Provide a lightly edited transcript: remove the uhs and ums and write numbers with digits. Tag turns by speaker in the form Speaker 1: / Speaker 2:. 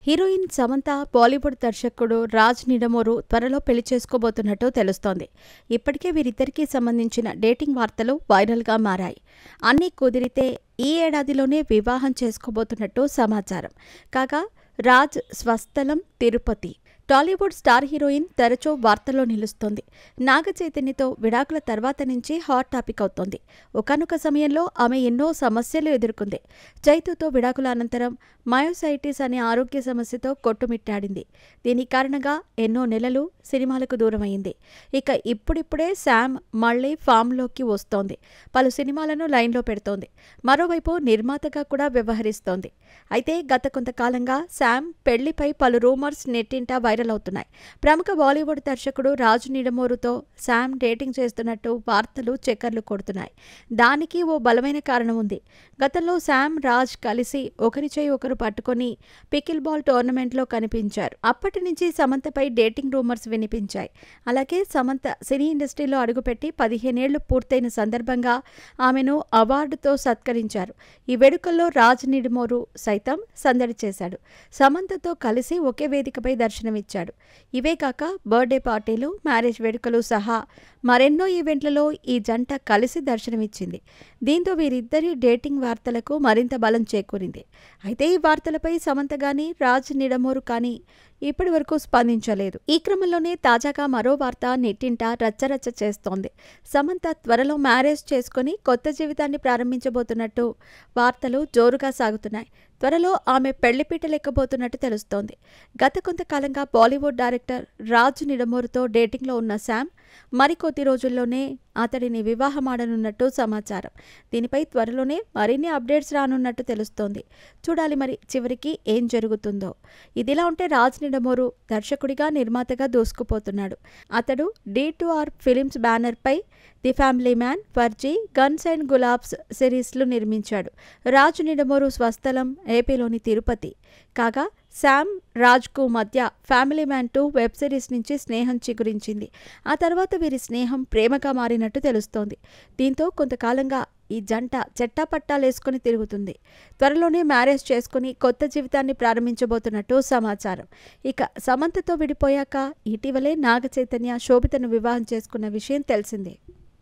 Speaker 1: Heroine Samantha Bollywood దర్శకుడు రాజ్ నిడమూరు త్వరలో పెళ్లి చేసుకోబోతున్నట్టు తెలుస్తోంది. ఇప్పటికే వీరిద్దరికీ సంబంధించిన డేటింగ్ వార్తలు వైరల్గా మారాయి. అన్నీ కుదిరితే ఈ ఏడాదిలోనే వివాహం చేసుకోబోతున్నట్టు సమాచారం. కాగా రాజ్ స్వస్థలం తిరుపతి. టాలీవుడ్ స్టార్ హీరోయిన్ తరచూ వార్తల్లో నిలుస్తోంది. నాగ చైతన్యతో విడాకుల తర్వాత నుంచి హాట్ టాపిక్ అవుతోంది. ఒకానొక సమయంలో ఆమె ఎన్నో సమస్యలు ఎదుర్కొంది. చైతుతో విడాకుల అనంతరం మయోసైటిస్ అనే ఆరోగ్య సమస్యతో కొట్టుమిట్టాడింది. దీని కారణంగా ఎన్నో నెలలు సినిమాలకు దూరమైంది. ఇక ఇప్పుడిప్పుడే శామ్ మళ్లీ ఫామ్లోకి వస్తోంది. పలు సినిమాలను లైన్లో పెడుతోంది. మరోవైపు నిర్మాతగా కూడా వ్యవహరిస్తోంది. అయితే గత కొంతకాలంగా శామ్ పెళ్లిపై పలు రూమర్స్ నెట్టింట వైరల్ అవుతున్నాయి. ప్రముఖ బాలీవుడ్ దర్శకుడు రాజ్ నిడమూరుతో శామ్ డేటింగ్ చేస్తున్నట్టు వార్తలు చక్కర్లు కొడుతున్నాయి. దానికి ఓ బలమైన కారణం ఉంది. గతంలో శామ్ రాజ్ కలిసి ఒకరి చేయి ఒకరు పట్టుకొని పికిల్ బాల్ టోర్నమెంట్లో కనిపించారు. అప్పటి నుంచి సమంతపై డేటింగ్ రూమర్స్ వినిపించాయి. అలాగే సమంత సినీ ఇండస్ట్రీలో అడుగుపెట్టి 15 ఏళ్లు పూర్తయిన సందర్భంగా ఆమెను అవార్డుతో సత్కరించారు. ఈ వేడుకల్లో రాజ్ నిడమూరు సైతం సందడి చేశాడు. సమంతతో కలిసి ఒకే వేదికపై దర్శనమిచ్చాడు. ఇవే కాక బర్త్డే పార్టీలు, మ్యారేజ్ వేడుకలు సహా మరెన్నో ఈవెంట్లలో ఈ జంట కలిసి దర్శనమిచ్చింది. దీంతో వీరిద్దరి డేటింగ్ వార్తలకు మరింత బలం చేకూరింది. అయితే ఈ వార్తలపై సమంత గానీ రాజ్ నిడమూరు కానీ ఇప్పటి వరకు స్పందించలేదు. ఈ క్రమంలోనే తాజాగా మరో వార్త నెట్టింట రచ్చరచ్చ చేస్తోంది. సమంత త్వరలో మ్యారేజ్ చేసుకుని కొత్త జీవితాన్ని ప్రారంభించబోతున్నట్టు వార్తలు జోరుగా సాగుతున్నాయి. త్వరలో ఆమె పెళ్లిపీటలెక్కబోతున్నట్టు తెలుస్తోంది. గత కొంతకాలంగా బాలీవుడ్ డైరెక్టర్ రాజ్ నిడమూరుతో డేటింగ్లో ఉన్న శామ్ మరికొద్ది రోజుల్లోనే అతడిని వివాహమాడనున్నట్టు సమాచారం. దీనిపై త్వరలోనే మరిన్ని అప్డేట్స్ రానున్నట్టు తెలుస్తోంది. చూడాలి మరి చివరికి ఏం జరుగుతుందో. ఇదిలా ఉంటే రాజ్ నిడమూరు దర్శకుడిగా, నిర్మాతగా దూసుకుపోతున్నాడు. అతడు D2R ఫిలిమ్స్ బ్యానర్పై the family man, Farzi, guns and Gulaabs సిరీస్లు నిర్మించాడు. రాజ్ నిడమూరు స్వస్థలం ఏపీలోని తిరుపతి. కాగా శామ్ రాజ్కు మధ్య ఫ్యామిలీ మ్యాన్ 2 వెబ్ సిరీస్ నుంచి స్నేహం చిగురించింది. ఆ తర్వాత వీరి స్నేహం ప్రేమగా మారినట్టు తెలుస్తోంది. దీంతో కొంతకాలంగా ఈ జంట చెట్టాపట్టాలేసుకుని తిరుగుతుంది. త్వరలోనే మ్యారేజ్ చేసుకుని కొత్త జీవితాన్ని ప్రారంభించబోతున్నట్టు సమాచారం. ఇక సమంతతో విడిపోయాక ఇటీవలే నాగ చైతన్య శోభితను వివాహం చేసుకున్న విషయం తెలిసిందే.